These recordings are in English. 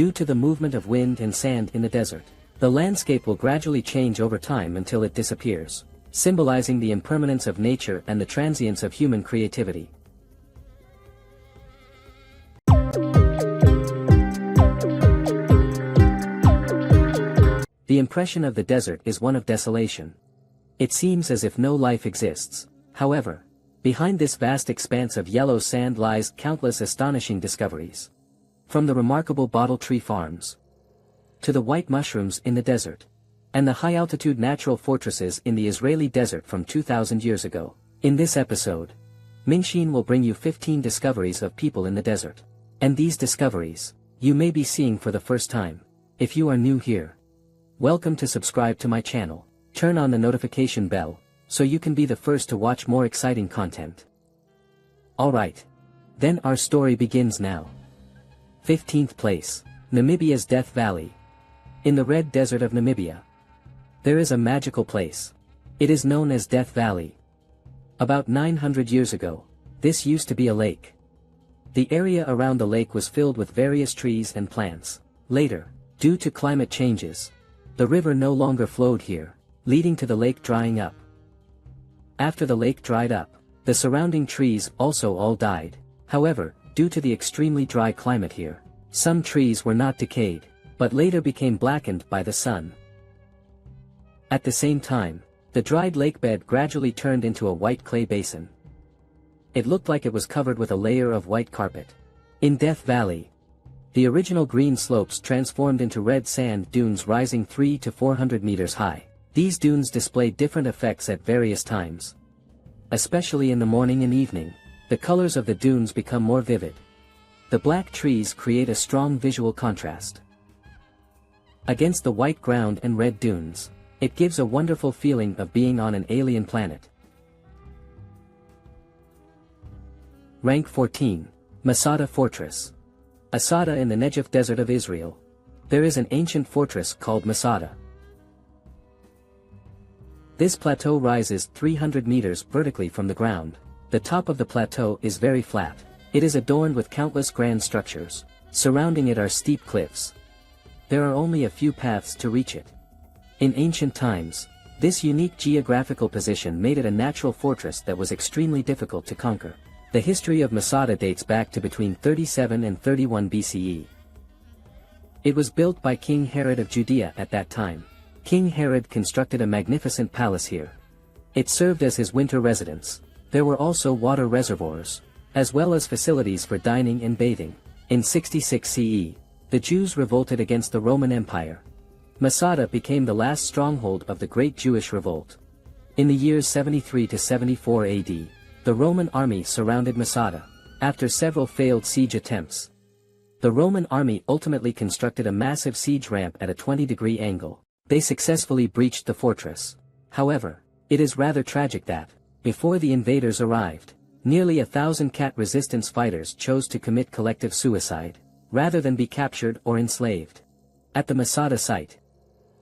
due to the movement of wind and sand in the desert. The landscape will gradually change over time until it disappears, symbolizing the impermanence of nature and the transience of human creativity. The impression of the desert is one of desolation. It seems as if no life exists. However, behind this vast expanse of yellow sand lies countless astonishing discoveries. From the remarkable bottle tree farms, to the white mushrooms in the desert, and the high-altitude natural fortresses in the Israeli desert from 2,000 years ago. In this episode, Mingxin will bring you 15 discoveries of people in the desert. And these discoveries, you may be seeing for the first time. If you are new here, welcome to subscribe to my channel. Turn on the notification bell, so you can be the first to watch more exciting content. Alright. Then our story begins now. 15th place, Namibia's Death Valley. In the Red Desert of Namibia, there is a magical place. It is known as Death Valley. About 900 years ago, this used to be a lake. The area around the lake was filled with various trees and plants. Later, due to climate changes, the river no longer flowed here, leading to the lake drying up. After the lake dried up, the surrounding trees also all died. However, due to the extremely dry climate here, some trees were not decayed, but later became blackened by the sun. At the same time, the dried lakebed gradually turned into a white clay basin. It looked like it was covered with a layer of white carpet. In Death Valley, the original green slopes transformed into red sand dunes rising 300 to 400 meters high. These dunes displayed different effects at various times. Especially in the morning and evening, the colors of the dunes become more vivid. The black trees create a strong visual contrast against the white ground and red dunes. It gives a wonderful feeling of being on an alien planet. Rank 14. Masada Fortress. Masada in the Negev Desert of Israel. There is an ancient fortress called Masada. This plateau rises 300 meters vertically from the ground. The top of the plateau is very flat. It is adorned with countless grand structures. Surrounding it are steep cliffs. There are only a few paths to reach it. In ancient times, this unique geographical position made it a natural fortress that was extremely difficult to conquer. The history of Masada dates back to between 37 and 31 BCE. It was built by King Herod of Judea at that time. King Herod constructed a magnificent palace here. It served as his winter residence. There were also water reservoirs, as well as facilities for dining and bathing. In 66 CE, the Jews revolted against the Roman Empire. Masada became the last stronghold of the Great Jewish Revolt. In the years 73 to 74 AD, the Roman army surrounded Masada. After several failed siege attempts, the Roman army ultimately constructed a massive siege ramp at a 20-degree angle. They successfully breached the fortress. However, it is rather tragic that, before the invaders arrived, nearly 1,000 cat resistance fighters chose to commit collective suicide, rather than be captured or enslaved. At the Masada site,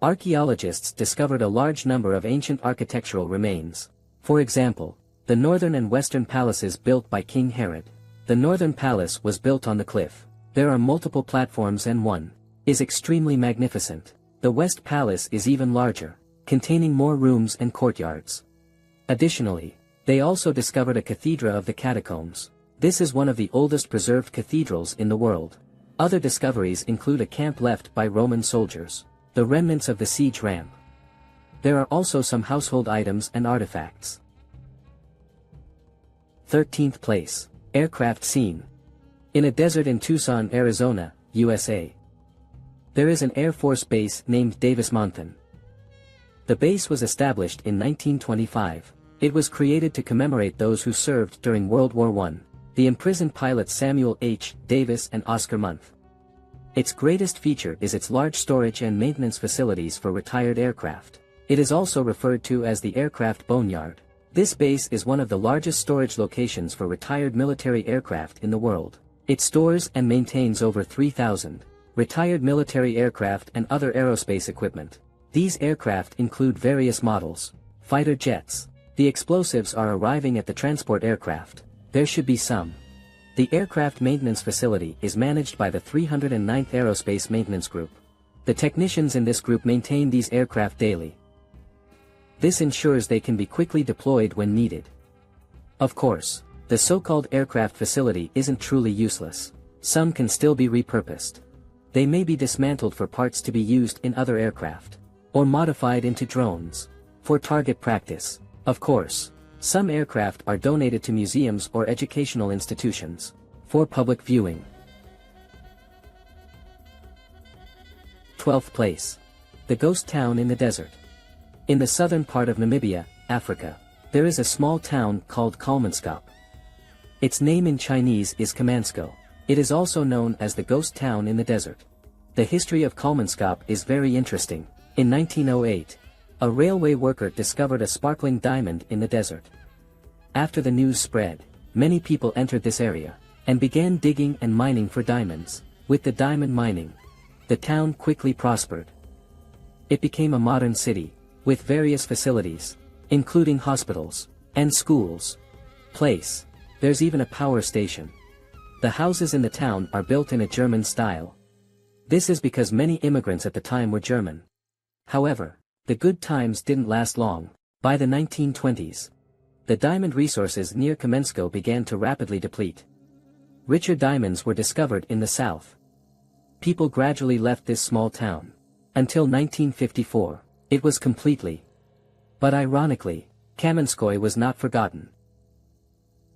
archaeologists discovered a large number of ancient architectural remains. For example, the northern and western palaces built by King Herod. The northern palace was built on the cliff. There are multiple platforms and one is extremely magnificent. The West Palace is even larger, containing more rooms and courtyards. Additionally, they also discovered a cathedra of the catacombs. This is one of the oldest preserved cathedrals in the world. Other discoveries include a camp left by Roman soldiers, the remnants of the siege ramp. There are also some household items and artifacts. 13th place, Aircraft Scene. In a desert in Tucson, Arizona, USA, there is an Air Force base named Davis-Monthan. The base was established in 1925. It was created to commemorate those who served during World War I, the imprisoned pilots Samuel H. Davis and Oscar Munthe. Its greatest feature is its large storage and maintenance facilities for retired aircraft. It is also referred to as the Aircraft Boneyard. This base is one of the largest storage locations for retired military aircraft in the world. It stores and maintains over 3,000 retired military aircraft and other aerospace equipment. These aircraft include various models, fighter jets. The explosives are arriving at the transport aircraft. There should be some The aircraft maintenance facility is managed by the 309th Aerospace Maintenance Group. The technicians in this group maintain these aircraft daily. This ensures they can be quickly deployed when needed. Of course, the so-called aircraft facility isn't truly useless. Some can still be repurposed. They may be dismantled for parts to be used in other aircraft, or modified into drones, for target practice. Of course, some aircraft are donated to museums or educational institutions, for public viewing. 12th place. The ghost town in the desert. In the southern part of Namibia, Africa, there is a small town called Kalmanskap. Its name in Chinese is Kamansko. It is also known as the ghost town in the desert. The history of Kalmanskap is very interesting. In 1908, a railway worker discovered a sparkling diamond in the desert. After the news spread, many people entered this area, and began digging and mining for diamonds. With the diamond mining, the town quickly prospered. It became a modern city, with various facilities, including hospitals, and schools. There's even a power station. The houses in the town are built in a German style. This is because many immigrants at the time were German. However, the good times didn't last long. By the 1920s, the diamond resources near Kamensko began to rapidly deplete. Richer diamonds were discovered in the south. People gradually left this small town. Until 1954, it was completely. But ironically, Kamenskoye was not forgotten.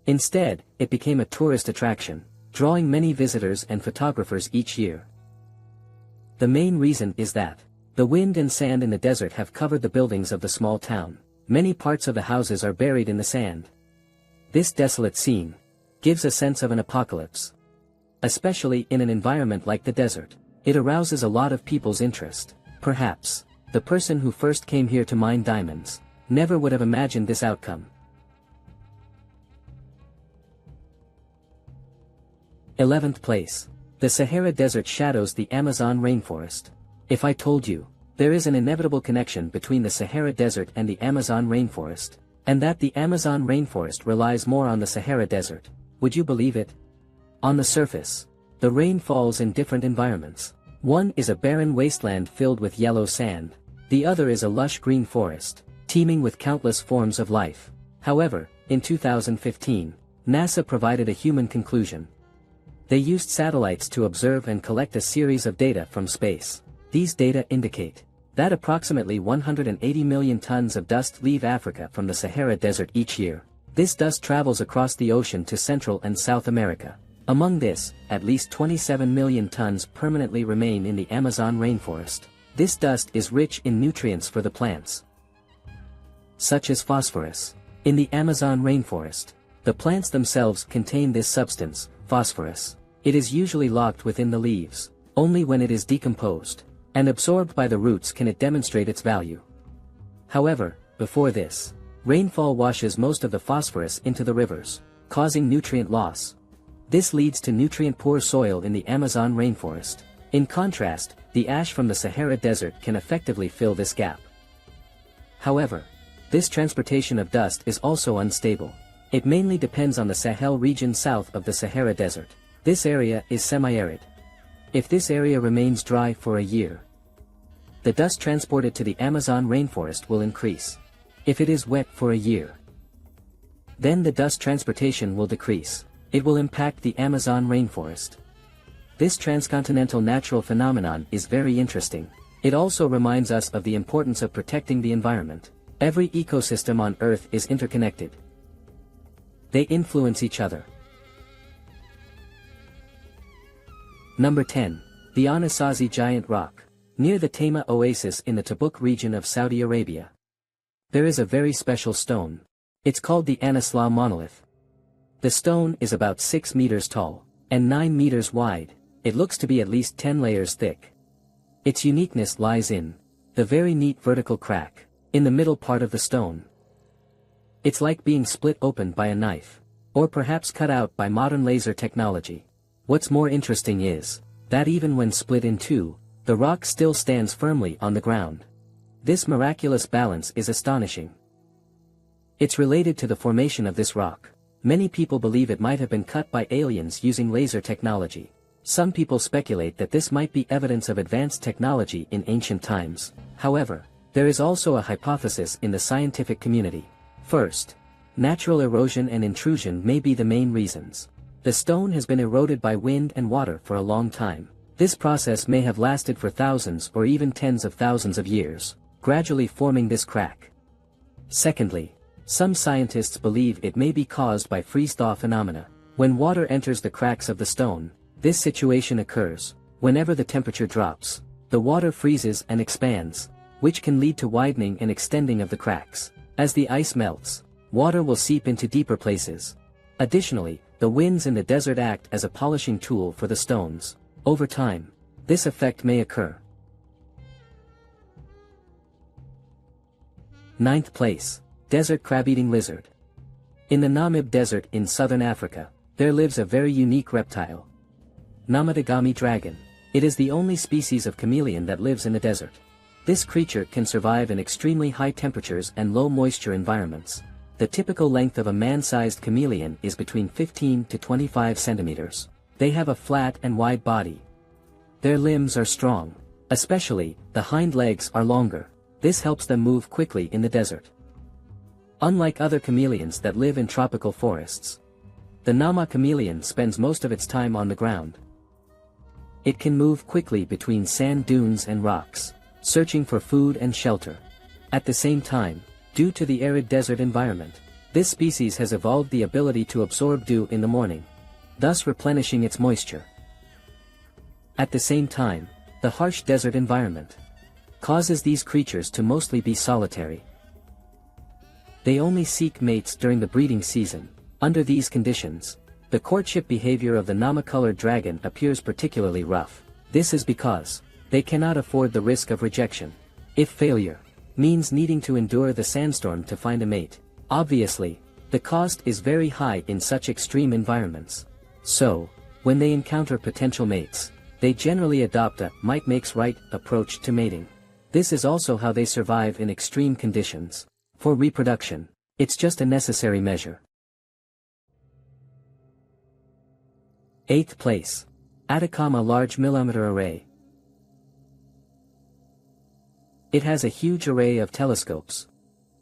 Instead, it became a tourist attraction, drawing many visitors and photographers each year. The main reason is that the wind and sand in the desert have covered the buildings of the small town. Many parts of the houses are buried in the sand. This desolate scene gives a sense of an apocalypse. Especially in an environment like the desert, it arouses a lot of people's interest. Perhaps, the person who first came here to mine diamonds never would have imagined this outcome. 11th place. The Sahara Desert shadows the Amazon rainforest. If I told you, there is an inevitable connection between the Sahara Desert and the Amazon rainforest, and that the Amazon rainforest relies more on the Sahara Desert, would you believe it? On the surface, the rain falls in different environments. One is a barren wasteland filled with yellow sand. The other is a lush green forest, teeming with countless forms of life. However, in 2015, NASA provided a human conclusion. They used satellites to observe and collect a series of data from space. These data indicate that approximately 180 million tons of dust leave Africa from the Sahara Desert each year. This dust travels across the ocean to Central and South America. Among this, at least 27 million tons permanently remain in the Amazon rainforest. This dust is rich in nutrients for the plants, such as phosphorus. In the Amazon rainforest, the plants themselves contain this substance, phosphorus. It is usually locked within the leaves. Only when it is decomposed and absorbed by the roots can it demonstrate its value. However, before this, rainfall washes most of the phosphorus into the rivers, causing nutrient loss. This leads to nutrient-poor soil in the Amazon rainforest. In contrast, the ash from the Sahara Desert can effectively fill this gap. However, this transportation of dust is also unstable. It mainly depends on the Sahel region south of the Sahara Desert. This area is semi-arid. If this area remains dry for a year, the dust transported to the Amazon rainforest will increase. If it is wet for a year, then the dust transportation will decrease. It will impact the Amazon rainforest. This transcontinental natural phenomenon is very interesting. It also reminds us of the importance of protecting the environment. Every ecosystem on Earth is interconnected. They influence each other. Number 10. The Anasazi Giant Rock. Near the Tama Oasis in the Tabuk region of Saudi Arabia, there is a very special stone. It's called the Anasla monolith. The stone is about 6 meters tall, and 9 meters wide. It looks to be at least 10 layers thick. Its uniqueness lies in the very neat vertical crack in the middle part of the stone. It's like being split open by a knife, or perhaps cut out by modern laser technology. What's more interesting is that even when split in two, the rock still stands firmly on the ground. This miraculous balance is astonishing. It's related to the formation of this rock. Many people believe it might have been cut by aliens using laser technology. Some people speculate that this might be evidence of advanced technology in ancient times. However, there is also a hypothesis in the scientific community. First, natural erosion and intrusion may be the main reasons. The stone has been eroded by wind and water for a long time. This process may have lasted for thousands or even tens of thousands of years, gradually forming this crack. Secondly, some scientists believe it may be caused by freeze-thaw phenomena. When water enters the cracks of the stone, this situation occurs. Whenever the temperature drops, the water freezes and expands, which can lead to widening and extending of the cracks. As the ice melts, water will seep into deeper places. Additionally, the winds in the desert act as a polishing tool for the stones. Over time, this effect may occur. 9th place. Desert crab-eating lizard. In the Namib Desert in southern Africa, there lives a very unique reptile. Namatagami dragon. It is the only species of chameleon that lives in the desert. This creature can survive in extremely high temperatures and low moisture environments. The typical length of a man-sized chameleon is between 15 to 25 centimeters. They have a flat and wide body. Their limbs are strong. Especially, the hind legs are longer. This helps them move quickly in the desert. Unlike other chameleons that live in tropical forests, the Nama chameleon spends most of its time on the ground. It can move quickly between sand dunes and rocks, searching for food and shelter. At the same time, due to the arid desert environment, this species has evolved the ability to absorb dew in the morning, thus replenishing its moisture. At the same time, the harsh desert environment causes these creatures to mostly be solitary. They only seek mates during the breeding season. Under these conditions, the courtship behavior of the Nama-colored dragon appears particularly rough. This is because they cannot afford the risk of rejection. If failure means needing to endure the sandstorm to find a mate, obviously, the cost is very high in such extreme environments. So, when they encounter potential mates, they generally adopt a might makes right approach to mating. This is also how they survive in extreme conditions. For reproduction, it's just a necessary measure. 8th place. Atacama Large Millimeter Array. It has a huge array of telescopes.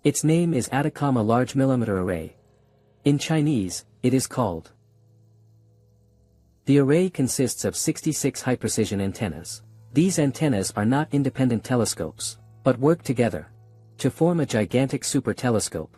Its name is Atacama Large Millimeter Array. In Chinese, it is called. The array consists of 66 high-precision antennas. These antennas are not independent telescopes, but work together to form a gigantic super telescope.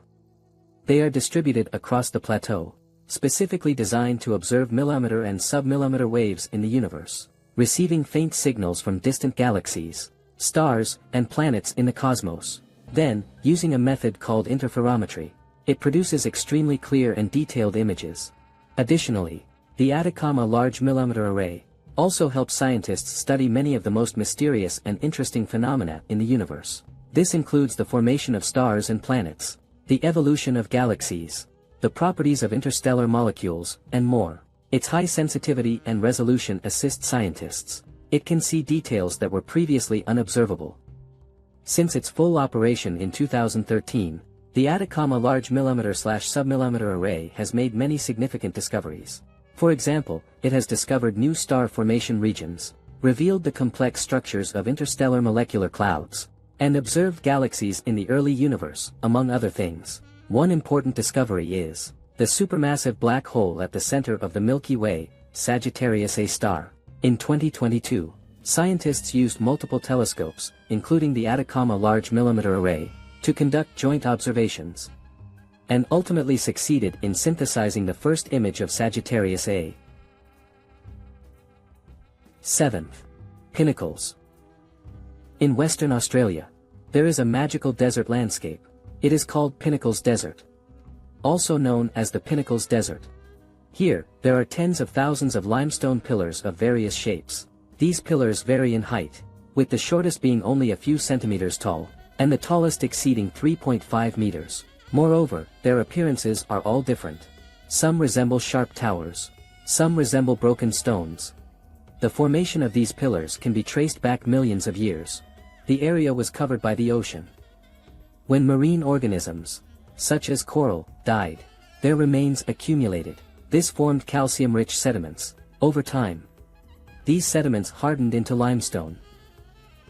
They are distributed across the plateau, specifically designed to observe millimeter and sub-millimeter waves in the universe, receiving faint signals from distant galaxies, stars, and planets in the cosmos. Then, using a method called interferometry, it produces extremely clear and detailed images. Additionally, the Atacama Large Millimeter Array also helps scientists study many of the most mysterious and interesting phenomena in the universe. This includes the formation of stars and planets, the evolution of galaxies, the properties of interstellar molecules, and more. Its high sensitivity and resolution assist scientists. It can see details that were previously unobservable. Since its full operation in 2013, the Atacama Large Millimeter/Submillimeter Array has made many significant discoveries. For example, it has discovered new star formation regions, revealed the complex structures of interstellar molecular clouds, and observed galaxies in the early universe, among other things. One important discovery is the supermassive black hole at the center of the Milky Way, Sagittarius A star. In 2022, scientists used multiple telescopes, including the Atacama Large Millimeter Array, to conduct joint observations, and ultimately succeeded in synthesizing the first image of Sagittarius A. 7th. Pinnacles. In Western Australia, there is a magical desert landscape. It is called Pinnacles Desert, also known as the Pinnacles Desert. Here, there are tens of thousands of limestone pillars of various shapes. These pillars vary in height, with the shortest being only a few centimeters tall, and the tallest exceeding 3.5 meters. Moreover, their appearances are all different. Some resemble sharp towers. Some resemble broken stones. The formation of these pillars can be traced back millions of years. The area was covered by the ocean. When marine organisms, such as coral, died, their remains accumulated. This formed calcium-rich sediments. Over time, these sediments hardened into limestone.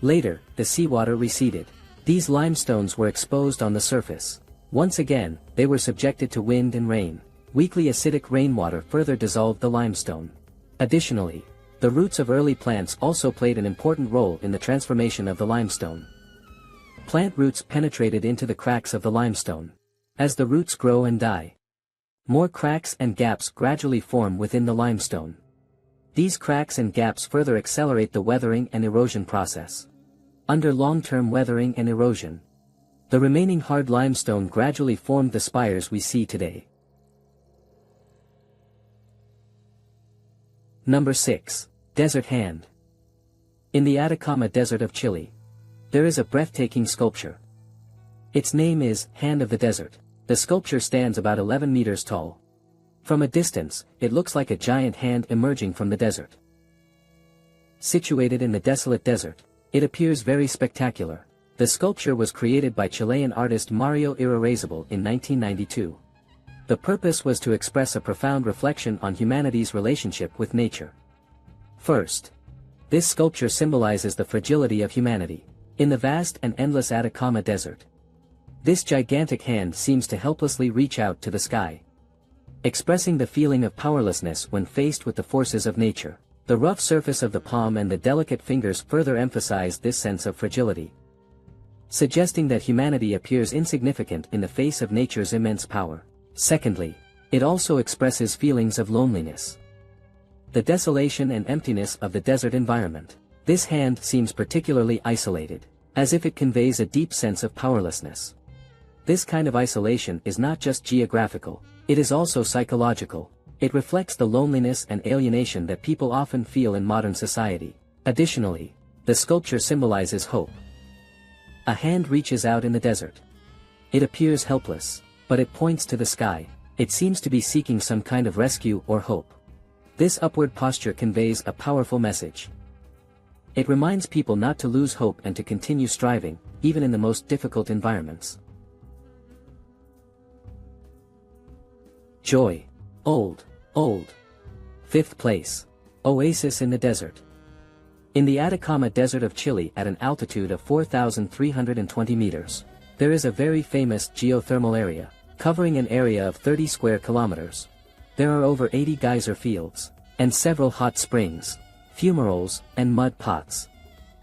Later, the seawater receded. These limestones were exposed on the surface. Once again, they were subjected to wind and rain. Weakly acidic rainwater further dissolved the limestone. Additionally, the roots of early plants also played an important role in the transformation of the limestone. Plant roots penetrated into the cracks of the limestone. As the roots grow and die, more cracks and gaps gradually form within the limestone. These cracks and gaps further accelerate the weathering and erosion process. Under long-term weathering and erosion, the remaining hard limestone gradually formed the spires we see today. Number 6. Desert Hand. In the Atacama Desert of Chile, there is a breathtaking sculpture. Its name is Hand of the Desert. The sculpture stands about 11 meters tall. From a distance, it looks like a giant hand emerging from the desert. Situated in the desolate desert, it appears very spectacular. The sculpture was created by Chilean artist Mario Irarrázaval in 1992. The purpose was to express a profound reflection on humanity's relationship with nature. First, this sculpture symbolizes the fragility of humanity. In the vast and endless Atacama Desert, this gigantic hand seems to helplessly reach out to the sky, expressing the feeling of powerlessness when faced with the forces of nature. The rough surface of the palm and the delicate fingers further emphasize this sense of fragility, suggesting that humanity appears insignificant in the face of nature's immense power. Secondly, it also expresses feelings of loneliness, the desolation and emptiness of the desert environment. This hand seems particularly isolated, as if it conveys a deep sense of powerlessness. This kind of isolation is not just geographical, it is also psychological. It reflects the loneliness and alienation that people often feel in modern society. Additionally, the sculpture symbolizes hope. A hand reaches out in the desert. It appears helpless, but it points to the sky. It seems to be seeking some kind of rescue or hope. This upward posture conveys a powerful message. It reminds people not to lose hope and to continue striving, even in the most difficult environments. Joy. Old. 5th place. Oasis in the desert. In the Atacama Desert of Chile at an altitude of 4,320 meters, there is a very famous geothermal area, covering an area of 30 square kilometers. There are over 80 geyser fields, and several hot springs, fumaroles, and mud pots.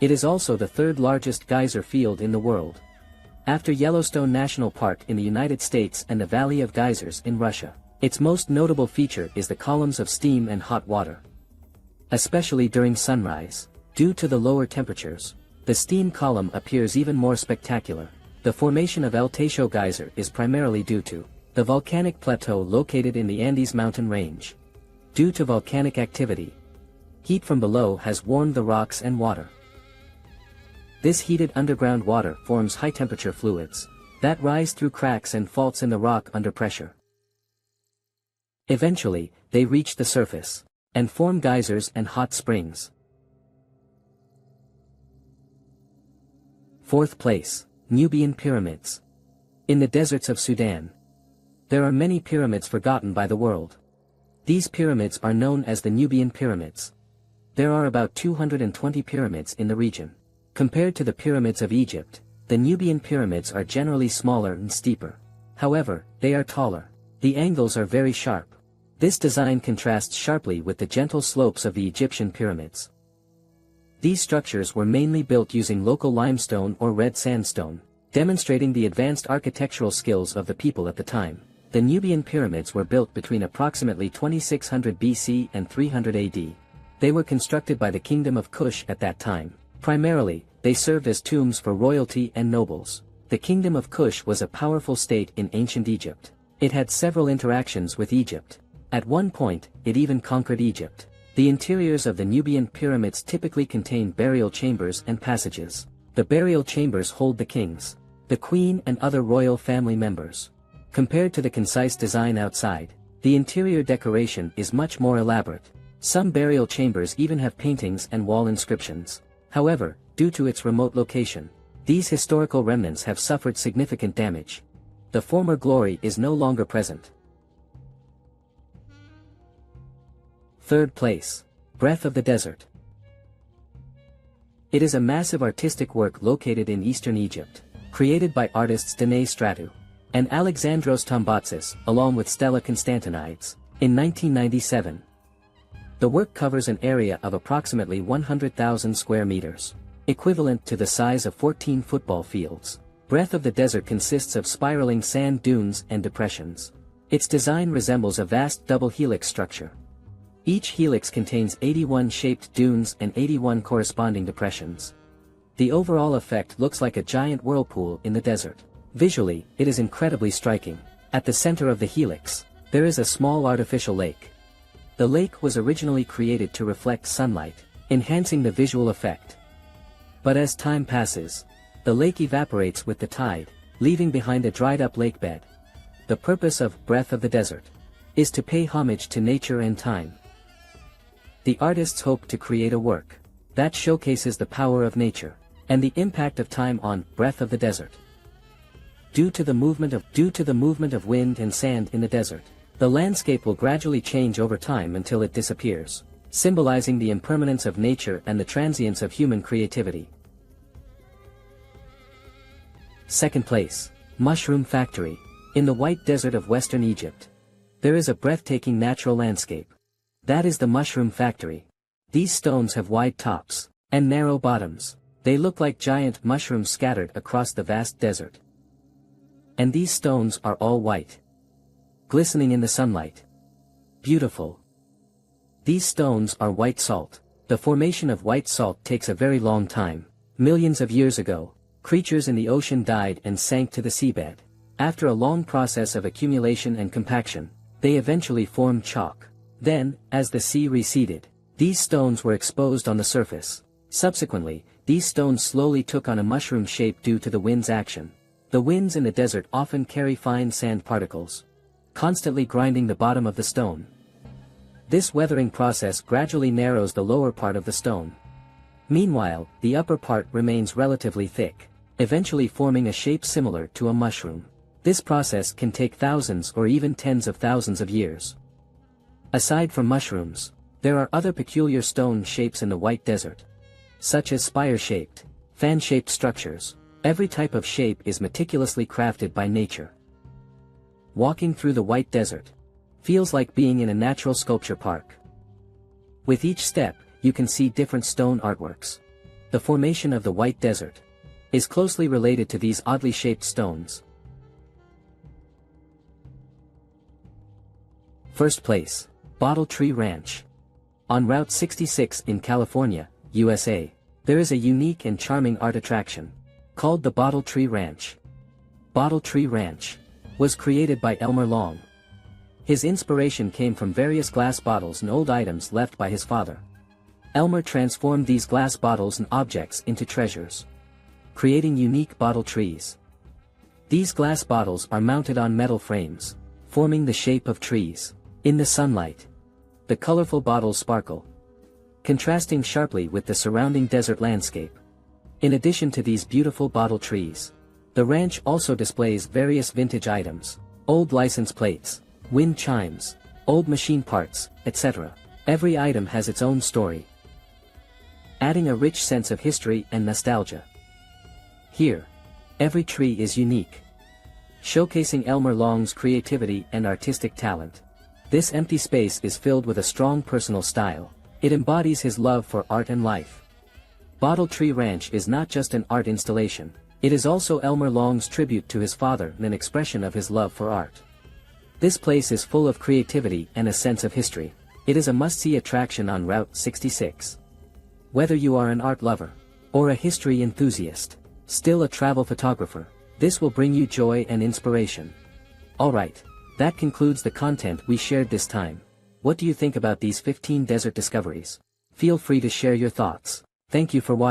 It is also the third largest geyser field in the world, after Yellowstone National Park in the United States and the Valley of Geysers in Russia. Its most notable feature is the columns of steam and hot water. Especially during sunrise, due to the lower temperatures, the steam column appears even more spectacular. The formation of El Techo Geyser is primarily due to the volcanic plateau located in the Andes mountain range. Due to volcanic activity, heat from below has warmed the rocks and water. This heated underground water forms high-temperature fluids that rise through cracks and faults in the rock under pressure. Eventually, they reach the surface and form geysers and hot springs. 4th place. Nubian Pyramids. In the deserts of Sudan, there are many pyramids forgotten by the world. These pyramids are known as the Nubian Pyramids. There are about 220 pyramids in the region. Compared to the pyramids of Egypt, the Nubian pyramids are generally smaller and steeper. However, they are taller. The angles are very sharp. This design contrasts sharply with the gentle slopes of the Egyptian pyramids. These structures were mainly built using local limestone or red sandstone, demonstrating the advanced architectural skills of the people at the time. The Nubian pyramids were built between approximately 2600 BC and 300 AD. They were constructed by the Kingdom of Kush at that time. Primarily, they served as tombs for royalty and nobles. The Kingdom of Kush was a powerful state in ancient Egypt. It had several interactions with Egypt. At one point, it even conquered Egypt. The interiors of the Nubian pyramids typically contain burial chambers and passages. The burial chambers hold the kings, the queen and other royal family members. Compared to the concise design outside, the interior decoration is much more elaborate. Some burial chambers even have paintings and wall inscriptions. However, due to its remote location, these historical remnants have suffered significant damage. The former glory is no longer present. Third place. Breath of the Desert. It is a massive artistic work located in eastern Egypt, created by artists Danae Stratou and Alexandros Tombatsis, along with Stella Constantinides, in 1997. The work covers an area of approximately 100,000 square meters, equivalent to the size of 14 football fields. Breath of the Desert consists of spiraling sand dunes and depressions. Its design resembles a vast double helix structure. Each helix contains 81 shaped dunes and 81 corresponding depressions. The overall effect looks like a giant whirlpool in the desert. Visually, it is incredibly striking. At the center of the helix, there is a small artificial lake. The lake was originally created to reflect sunlight, enhancing the visual effect. But as time passes, the lake evaporates with the tide, leaving behind a dried-up lakebed. The purpose of Breath of the Desert is to pay homage to nature and time. The artists hope to create a work that showcases the power of nature and the impact of time on Breath of the Desert. Due to the movement of wind and sand in the desert, the landscape will gradually change over time until it disappears, symbolizing the impermanence of nature and the transience of human creativity. Second place. Mushroom Factory. In the White Desert of Western Egypt, there is a breathtaking natural landscape. That is the Mushroom Factory. These stones have wide tops and narrow bottoms. They look like giant mushrooms scattered across the vast desert. And these stones are all white, glistening in the sunlight. Beautiful. These stones are white salt. The formation of white salt takes a very long time. Millions of years ago, creatures in the ocean died and sank to the seabed. After a long process of accumulation and compaction, they eventually formed chalk. Then, as the sea receded, these stones were exposed on the surface. Subsequently, these stones slowly took on a mushroom shape due to the wind's action. The winds in the desert often carry fine sand particles, constantly grinding the bottom of the stone. This weathering process gradually narrows the lower part of the stone. Meanwhile, the upper part remains relatively thick, eventually forming a shape similar to a mushroom. This process can take thousands or even tens of thousands of years. Aside from mushrooms, there are other peculiar stone shapes in the White Desert, such as spire-shaped, fan-shaped structures. Every type of shape is meticulously crafted by nature. Walking through the White Desert feels like being in a natural sculpture park. With each step, you can see different stone artworks. The formation of the White Desert is closely related to these oddly shaped stones. First place. Bottle Tree Ranch. On Route 66 in California, USA, there is a unique and charming art attraction called the Bottle Tree Ranch. Bottle Tree Ranch was created by Elmer Long. His inspiration came from various glass bottles and old items left by his father. Elmer transformed these glass bottles and objects into treasures, creating unique bottle trees. These glass bottles are mounted on metal frames, forming the shape of trees. In the sunlight, the colorful bottles sparkle, contrasting sharply with the surrounding desert landscape. In addition to these beautiful bottle trees, the ranch also displays various vintage items, old license plates, wind chimes, old machine parts, etc. Every item has its own story, adding a rich sense of history and nostalgia. Here, every tree is unique, showcasing Elmer Long's creativity and artistic talent. This empty space is filled with a strong personal style. It embodies his love for art and life. Bottle Tree Ranch is not just an art installation, it is also Elmer Long's tribute to his father and an expression of his love for art. This place is full of creativity and a sense of history. It is a must-see attraction on Route 66. Whether you are an art lover, or a history enthusiast, still a travel photographer, this will bring you joy and inspiration. Alright, that concludes the content we shared this time. What do you think about these 15 desert discoveries? Feel free to share your thoughts. Thank you for watching.